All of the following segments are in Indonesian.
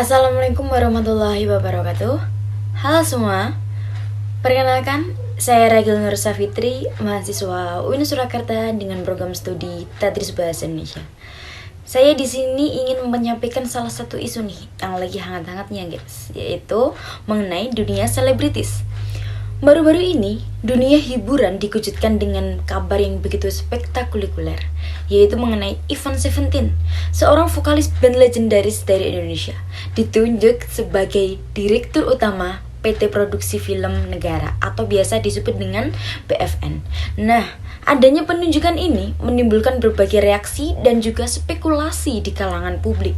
Assalamualaikum warahmatullahi wabarakatuh. Halo semua, perkenalkan saya Ragil Nur Safitri, mahasiswa UIN Surakarta dengan program studi Tadris Bahasa Indonesia. Saya di sini ingin menyampaikan salah satu isu nih yang lagi hangat-hangatnya guys, yaitu mengenai dunia selebritis. Baru-baru ini, dunia hiburan dikejutkan dengan kabar yang begitu spektakuler, yaitu mengenai Ivan Seventeen, seorang vokalis band legendaris dari Indonesia, ditunjuk sebagai Direktur Utama PT Produksi Film Negara atau biasa disebut dengan PFN. Nah, adanya penunjukan ini menimbulkan berbagai reaksi dan juga spekulasi di kalangan publik.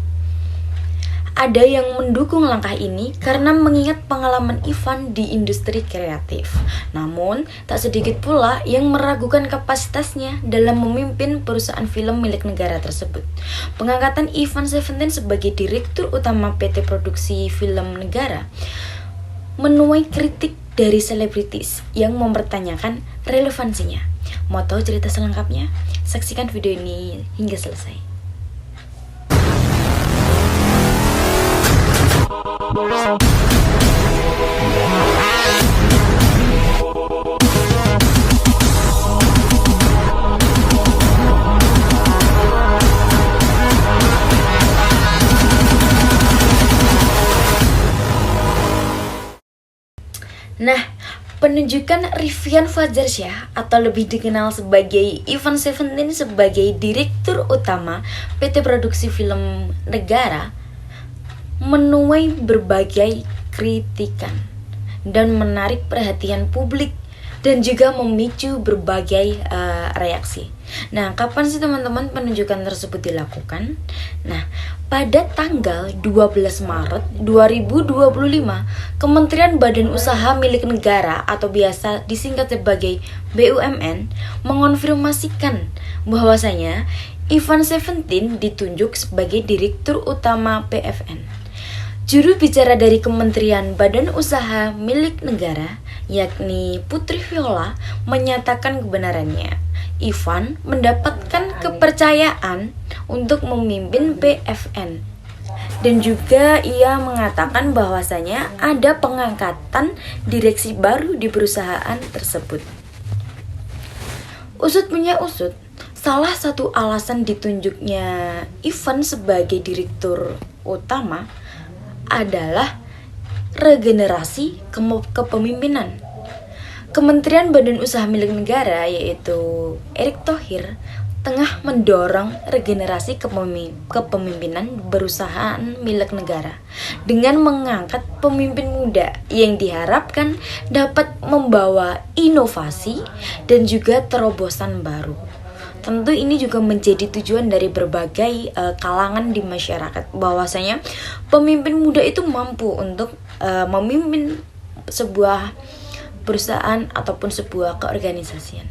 Ada yang mendukung langkah ini karena mengingat pengalaman Ivan di industri kreatif. Namun, tak sedikit pula yang meragukan kapasitasnya dalam memimpin perusahaan film milik negara tersebut. Pengangkatan Ivan Seventeen sebagai Direktur Utama PT Produksi Film Negara menuai kritik dari selebritis yang mempertanyakan relevansinya. Mau tahu cerita selengkapnya? Saksikan video ini hingga selesai. Nah, penunjukan Rivian Fajarsyah atau lebih dikenal sebagai Ivan Seventeen sebagai Direktur Utama PT Produksi Film Negara menuai berbagai kritikan dan menarik perhatian publik dan juga memicu berbagai reaksi. Nah, kapan sih teman-teman penunjukan tersebut dilakukan? Nah, pada tanggal 12 Maret 2025, Kementerian Badan Usaha Milik Negara atau biasa disingkat sebagai BUMN mengonfirmasikan bahwasanya Ivan Seventeen ditunjuk sebagai Direktur Utama PFN. Juru bicara dari Kementerian Badan Usaha Milik Negara, yakni Putri Viola, menyatakan kebenarannya. Ivan mendapatkan kepercayaan untuk memimpin PFN. Dan juga ia mengatakan bahwasanya ada pengangkatan direksi baru di perusahaan tersebut. Usut punya usut, salah satu alasan ditunjuknya Ivan sebagai Direktur Utama adalah regenerasi kepemimpinan. Kementerian Badan Usaha Milik Negara yaitu Erick Thohir tengah mendorong regenerasi kepemimpinan perusahaan milik negara dengan mengangkat pemimpin muda yang diharapkan dapat membawa inovasi dan juga terobosan baru. Tentu ini juga menjadi tujuan dari berbagai kalangan di masyarakat, bahwasanya pemimpin muda itu mampu untuk memimpin sebuah perusahaan ataupun sebuah keorganisasian.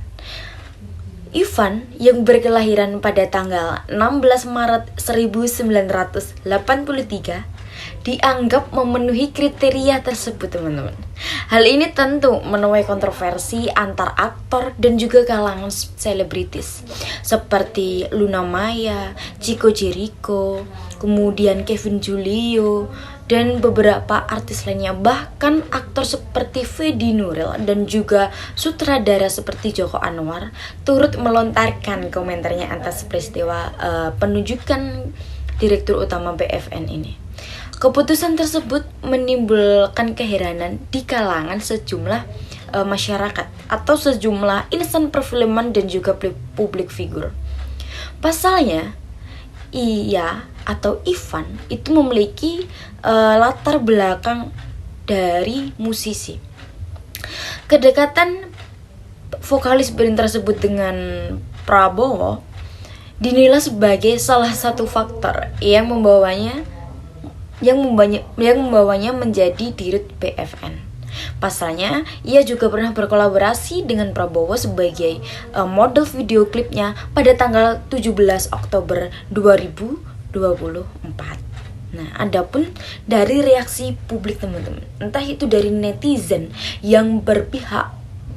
Ivan yang berkelahiran pada tanggal 16 Maret 1983 dianggap memenuhi kriteria tersebut, teman-teman. Hal ini tentu menuai kontroversi antar aktor dan juga kalangan selebritis seperti Luna Maya, Chico Jericho, kemudian Kevin Julio, dan beberapa artis lainnya. Bahkan aktor seperti Fedi Nuril dan juga sutradara seperti Joko Anwar turut melontarkan komentarnya atas peristiwa penunjukan Direktur Utama BFN ini. Keputusan tersebut menimbulkan keheranan di kalangan sejumlah masyarakat atau sejumlah insan perfilman dan juga publik figur. Pasalnya, ia atau Ivan itu memiliki latar belakang dari musisi. Kedekatan vokalis band tersebut dengan Prabowo dinilai sebagai salah satu faktor yang membawanya menjadi dirut PFN. Pasalnya, ia juga pernah berkolaborasi dengan Prabowo sebagai model video klipnya pada tanggal 17 Oktober 2024. Nah, adapun dari reaksi publik teman-teman, entah itu dari netizen yang berpihak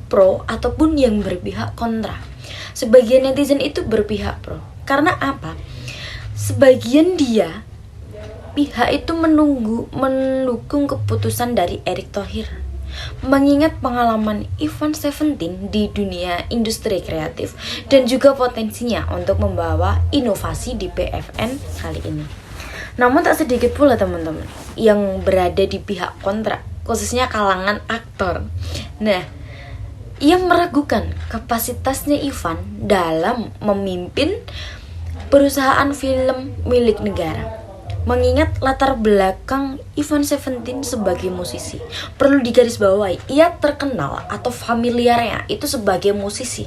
pro ataupun yang berpihak kontra. Sebagian netizen itu berpihak pro. Karena apa? Sebagian dia pihak itu mendukung keputusan dari Erick Thohir. Mengingat pengalaman Ivan Seventeen di dunia industri kreatif dan juga potensinya untuk membawa inovasi di PFN kali ini. Namun tak sedikit pula teman-teman yang berada di pihak kontra, khususnya kalangan aktor. Nah, ia meragukan kapasitasnya Ivan dalam memimpin perusahaan film milik negara. Mengingat latar belakang Ivan Seventeen sebagai musisi, perlu digarisbawahi, ia terkenal atau familiarnya itu sebagai musisi.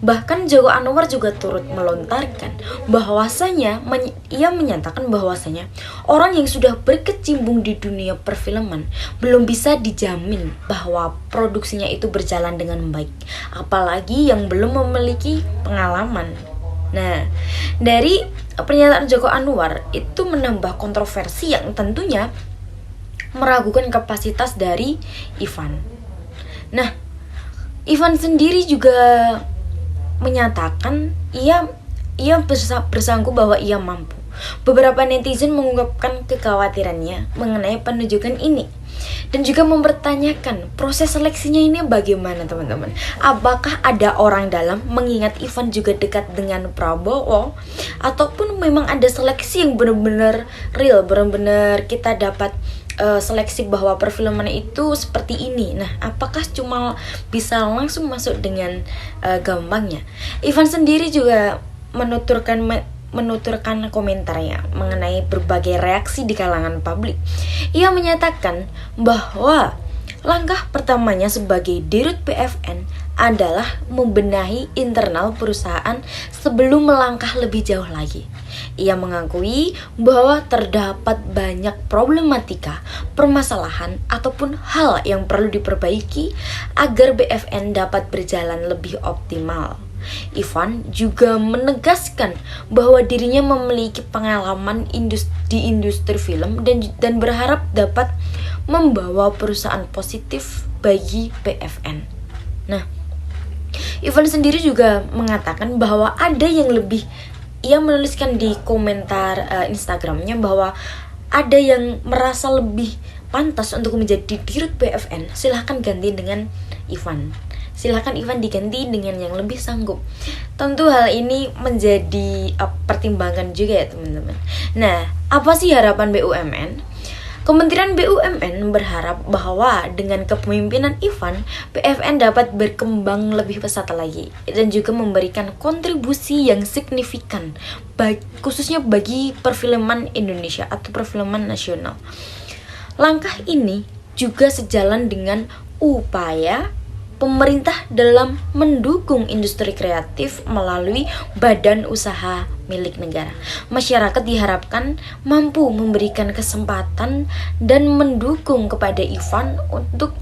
Bahkan Joko Anwar juga turut melontarkan bahwasanya ia menyatakan bahwasanya orang yang sudah berkecimpung di dunia perfilman belum bisa dijamin bahwa produksinya itu berjalan dengan baik, apalagi yang belum memiliki pengalaman. Nah, dari pernyataan Joko Anwar itu menambah kontroversi yang tentunya meragukan kapasitas dari Ivan. Nah, Ivan sendiri juga menyatakan ia bersanggup bahwa ia mampu. Beberapa netizen mengungkapkan kekhawatirannya mengenai penunjukan ini dan juga mempertanyakan proses seleksinya ini bagaimana teman-teman. Apakah ada orang dalam, mengingat Ivan juga dekat dengan Prabowo, ataupun memang ada seleksi yang benar-benar real, benar-benar kita dapat seleksi bahwa perfilman itu seperti ini. Nah, apakah cuma bisa langsung masuk dengan gampangnya? Ivan sendiri juga menuturkan komentarnya mengenai berbagai reaksi di kalangan publik. Ia menyatakan bahwa langkah pertamanya sebagai dirut PFN adalah membenahi internal perusahaan sebelum melangkah lebih jauh lagi. Ia mengakui bahwa terdapat banyak problematika, permasalahan, ataupun hal yang perlu diperbaiki agar BFN dapat berjalan lebih optimal. Ivan juga menegaskan bahwa dirinya memiliki pengalaman di industri film dan berharap dapat membawa perusahaan positif bagi PFN. Nah, Ivan sendiri juga mengatakan bahwa ada yang lebih. Ia menuliskan di komentar Instagramnya bahwa ada yang merasa lebih pantas untuk menjadi dirut PFN. Silahkan ganti dengan Ivan. Silahkan Ivan diganti dengan yang lebih sanggup. Tentu hal ini menjadi pertimbangan juga ya teman-teman. Nah, apa sih harapan BUMN? Kementerian BUMN berharap bahwa dengan kepemimpinan Ivan, PFN dapat berkembang lebih pesat lagi dan juga memberikan kontribusi yang signifikan khususnya bagi perfilman Indonesia atau perfilman nasional. Langkah ini juga sejalan dengan upaya pemerintah dalam mendukung industri kreatif melalui badan usaha milik negara. Masyarakat diharapkan mampu memberikan kesempatan dan mendukung kepada Ivan untuk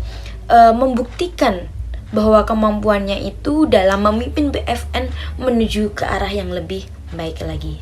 membuktikan bahwa kemampuannya itu dalam memimpin BFN menuju ke arah yang lebih baik lagi.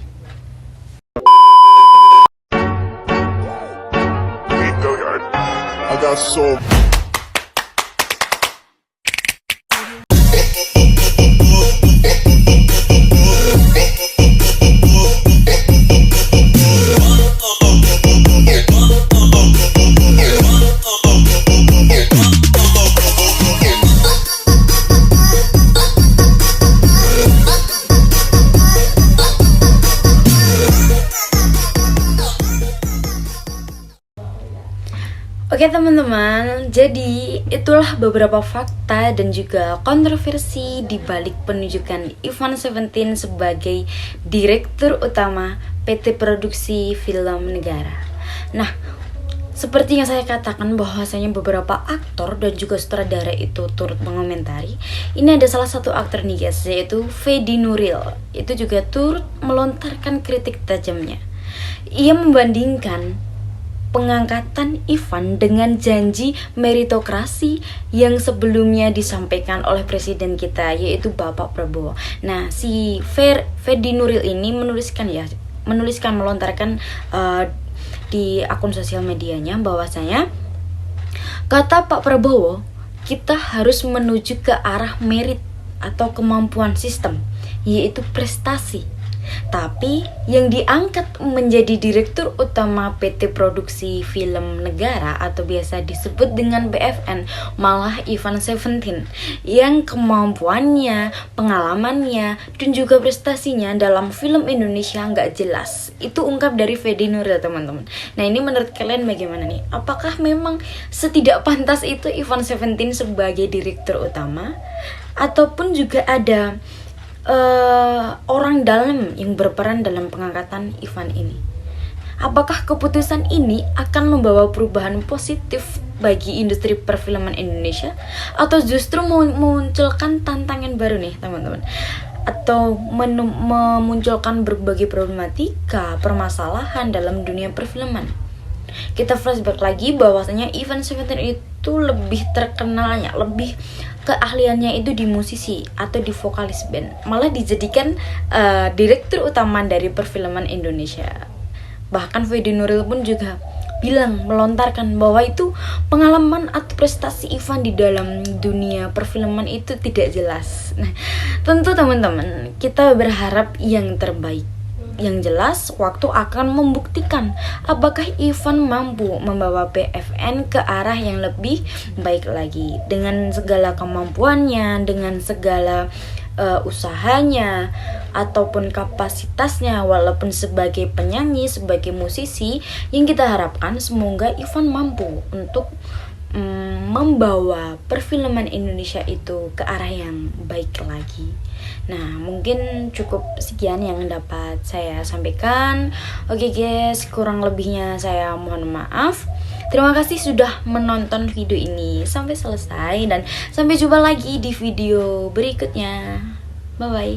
Oke teman-teman, jadi itulah beberapa fakta dan juga kontroversi di balik penunjukan Ivan Seventeen sebagai Direktur Utama PT Produksi Film Negara. Nah, seperti yang saya katakan bahwasanya beberapa aktor dan juga sutradara itu turut mengomentari. Ini ada salah satu aktor nih guys, yaitu Fedi Nuril. Itu juga turut melontarkan kritik tajamnya. Ia membandingkan pengangkatan Ivan dengan janji meritokrasi yang sebelumnya disampaikan oleh presiden kita, yaitu Bapak Prabowo. Nah, si Fedi Nuril ini melontarkan di akun sosial medianya bahwasanya kata Pak Prabowo, kita harus menuju ke arah merit atau kemampuan sistem, yaitu prestasi. Tapi yang diangkat menjadi direktur utama PT Produksi Film Negara atau biasa disebut dengan BFN malah Ivan Seventeen yang kemampuannya, pengalamannya, dan juga prestasinya dalam film Indonesia nggak jelas. Itu ungkap dari Fedi Nuril, teman-teman. Nah, ini menurut kalian bagaimana nih? Apakah memang setidak pantas itu Ivan Seventeen sebagai direktur utama? Ataupun juga ada orang dalam yang berperan dalam pengangkatan Ivan ini? Apakah keputusan ini akan membawa perubahan positif bagi industri perfilman Indonesia atau justru memunculkan tantangan baru nih, teman-teman? Atau memunculkan berbagai problematika, permasalahan dalam dunia perfilman? Kita flashback lagi bahwasanya Ivan Seventeen itu lebih terkenalnya, lebih keahliannya itu di musisi atau di vokalis band, malah dijadikan direktur utama dari perfilman Indonesia. Bahkan Fedi Nuril pun juga melontarkan bahwa itu pengalaman atau prestasi Ivan di dalam dunia perfilman itu tidak jelas. Nah, tentu teman-teman, kita berharap yang terbaik. Yang jelas, waktu akan membuktikan apakah Ivan mampu membawa BFN ke arah yang lebih baik lagi. Dengan segala kemampuannya, dengan segala usahanya, ataupun kapasitasnya, walaupun sebagai penyanyi, sebagai musisi, yang kita harapkan semoga Ivan mampu untuk membawa perfilman Indonesia itu ke arah yang baik lagi. Nah, mungkin cukup sekian yang dapat saya sampaikan. Oke guys, kurang lebihnya saya mohon maaf. Terima kasih sudah menonton video ini sampai selesai, dan sampai jumpa lagi di video berikutnya. Bye bye.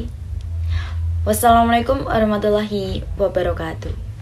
Wassalamualaikum warahmatullahi wabarakatuh.